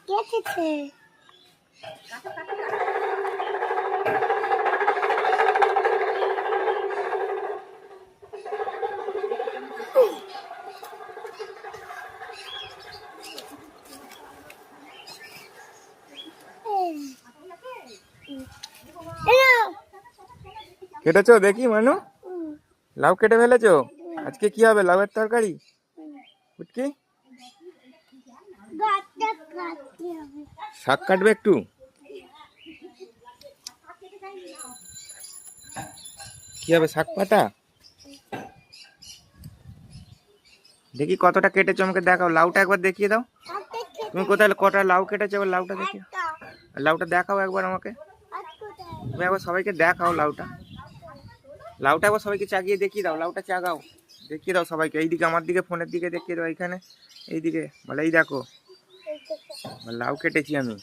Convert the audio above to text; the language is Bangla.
কেটেছে। কেটেছো দেখি মানু, লাউ কেটে ফেলেছো? আজকে কি হবে? লাউয়ের তরকারি? কি শাক কাটবে একটু? কি হবে, শাক পাতা? দেখি কতটা কেটেছো, আমাকে দেখাও। লাউটা একবার দেখিয়ে দাও। তুমি কোথায় কটা লাউ কেটেছো? এবার লাউটা দেখি, লাউটা দেখাও একবার আমাকে। তুমি একবার সবাইকে দেখাও লাউটা। লাউটা একবার সবাইকে চাগিয়ে দেখিয়ে দাও। লাউটা চাগাও, দেখিয়ে দাও সবাইকে। এইদিকে, আমার দিকে, ফোনের দিকে দেখিয়ে দাও। এইখানে, এইদিকে বলে, এই দেখো লাউ কেটেছি আমি।